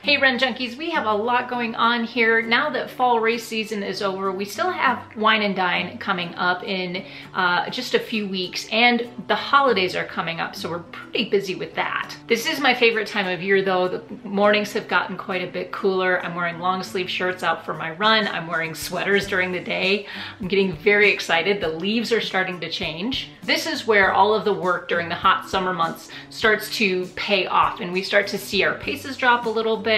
Hey Run Junkies, we have a lot going on here. Now that fall race season is over, we still have Wine and Dine coming up in just a few weeks, and the holidays are coming up, so we're pretty busy with that. This is my favorite time of year though. The mornings have gotten quite a bit cooler. I'm wearing long sleeve shirts out for my run. I'm wearing sweaters during the day. I'm getting very excited. The leaves are starting to change. This is where all of the work during the hot summer months starts to pay off, and we start to see our paces drop a little bit,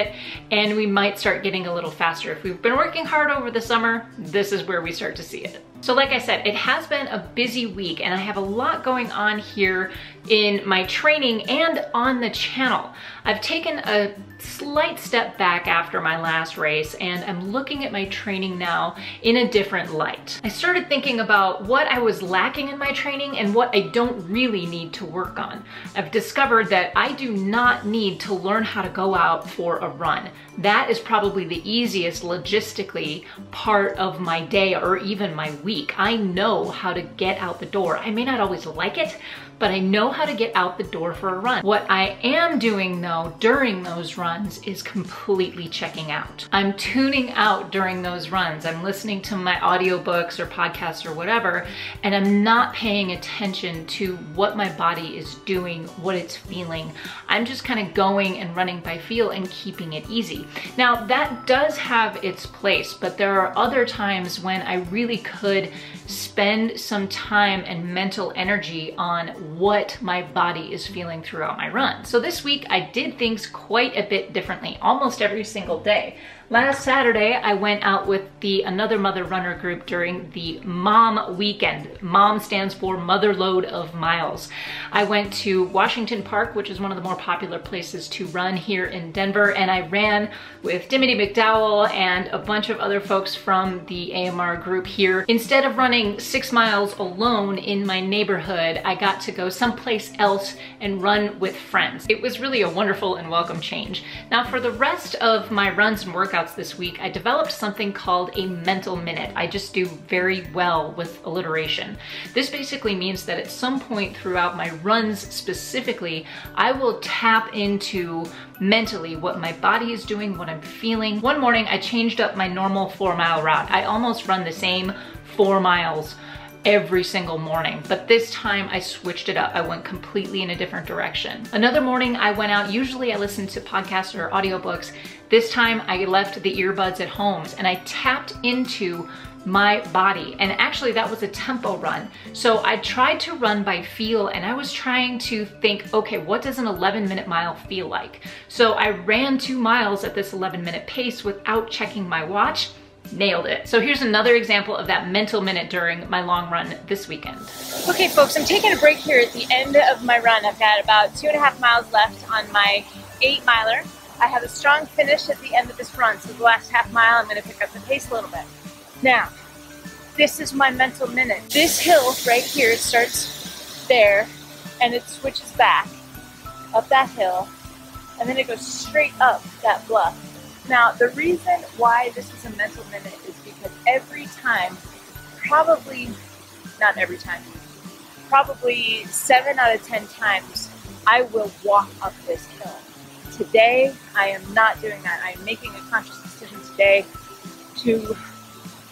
and we might start getting a little faster. If we've been working hard over the summer, this is where we start to see it. So like I said, it has been a busy week, and I have a lot going on here in my training and on the channel. I've taken a slight step back after my last race, and I'm looking at my training now in a different light. I started thinking about what I was lacking in my training and what I don't really need to work on. I've discovered that I do not need to learn how to go out for a run. That is probably the easiest logistically part of my day or even my week. I know how to get out the door. I may not always like it, but I know how to get out the door for a run. What I am doing though during those runs is completely checking out. I'm tuning out during those runs. I'm listening to my audiobooks or podcasts or whatever, and I'm not paying attention to what my body is doing, what it's feeling. I'm just kind of going and running by feel and keeping it easy. Now that does have its place, but there are other times when I really could spend some time and mental energy on what my body is feeling throughout my run. So this week I did things quite a bit differently, almost every single day. Last Saturday, I went out with another mother runner group during the Mom Weekend. Mom stands for Mother Load of Miles. I went to Washington Park, which is one of the more popular places to run here in Denver, and I ran with Dimity McDowell and a bunch of other folks from the AMR group here. Instead of running 6 miles alone in my neighborhood, I got to go someplace else and run with friends. It was really a wonderful and welcome change. Now for the rest of my runs and workouts this week, I developed something called a mental minute. I just do very well with alliteration. This basically means that at some point throughout my runs specifically, I will tap into mentally what my body is doing, what I'm feeling. One morning I changed up my normal 4-mile route. I almost run the same 4 miles every single morning, but this time I switched it up. I went completely in a different direction. Another morning I went out. Usually I listen to podcasts or audiobooks. This time I left the earbuds at home and I tapped into my body, and actually that was a tempo run. So I tried to run by feel, and I was trying to think, okay, what does an 11-minute mile feel like? So I ran 2 miles at this 11-minute pace without checking my watch. Nailed it. So here's another example of that mental minute during my long run this weekend. Okay folks, I'm taking a break here at the end of my run. I've got about 2.5 miles left on my 8-miler. I have a strong finish at the end of this run, so the last half mile I'm going to pick up the pace a little bit. Now, this is my mental minute. This hill right here starts there, and it switches back up that hill, and then it goes straight up that bluff. Now, the reason why this is a mental minute is because every time, probably 7 out of 10 times, I will walk up this hill. Today, I am not doing that. I am making a conscious decision today to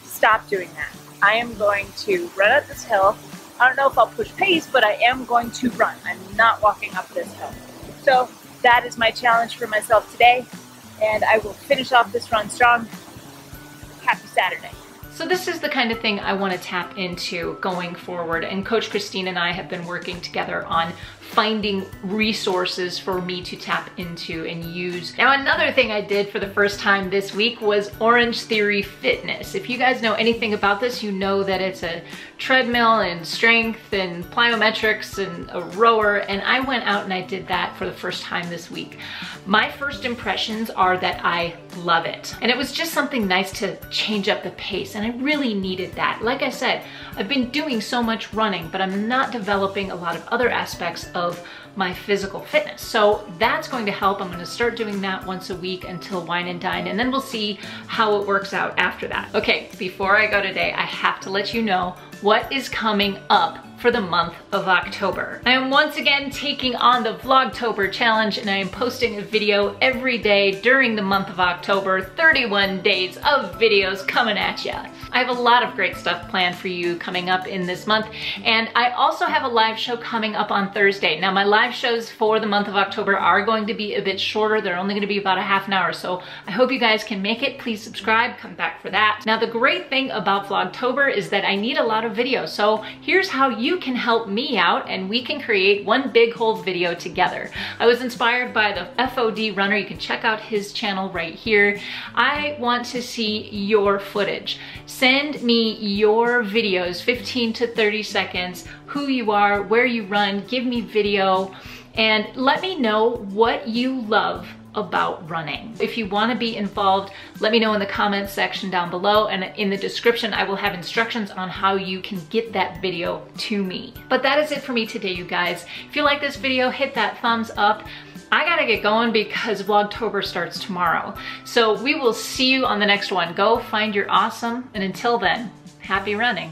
stop doing that. I am going to run up this hill. I don't know if I'll push pace, but I am going to run. I'm not walking up this hill. So that is my challenge for myself today, and I will finish off this run strong. Happy Saturday. So this is the kind of thing I want to tap into going forward, and Coach Christine and I have been working together on finding resources for me to tap into and use. Now, another thing I did for the first time this week was Orange Theory Fitness. If you guys know anything about this, you know that it's a treadmill and strength and plyometrics and a rower, and I went out and I did that for the first time this week. My first impressions are that I love it, and it was just something nice to change up the pace, and I really needed that. Like I said, I've been doing so much running, but I'm not developing a lot of other aspects of my physical fitness. So that's going to help. I'm going to start doing that once a week until Wine and Dine, and then we'll see how it works out after that. Okay, before I go today, I have to let you know what is coming up for the month of October. I am once again taking on the Vlogtober challenge, and I am posting a video every day during the month of October. 31 days of videos coming at ya. I have a lot of great stuff planned for you coming up in this month, and I also have a live show coming up on Thursday. Now, my live shows for the month of October are going to be a bit shorter. They're only going to be about a half an hour, so I hope you guys can make it. Please subscribe, come back for that. Now, the great thing about Vlogtober is that I need a lot of videos, so here's how you can help me out and we can create one big whole video together. I was inspired by the FOD runner. You can check out his channel right here. I want to see your footage. Send me your videos, 15 to 30 seconds, who you are, where you run, give me video, and let me know what you love about running. If you want to be involved, let me know in the comments section down below, and in the description I will have instructions on how you can get that video to me. But that is it for me today, you guys. If you like this video, hit that thumbs up. I gotta get going because Vlogtober starts tomorrow. So we will see you on the next one. Go find your awesome, and until then, happy running.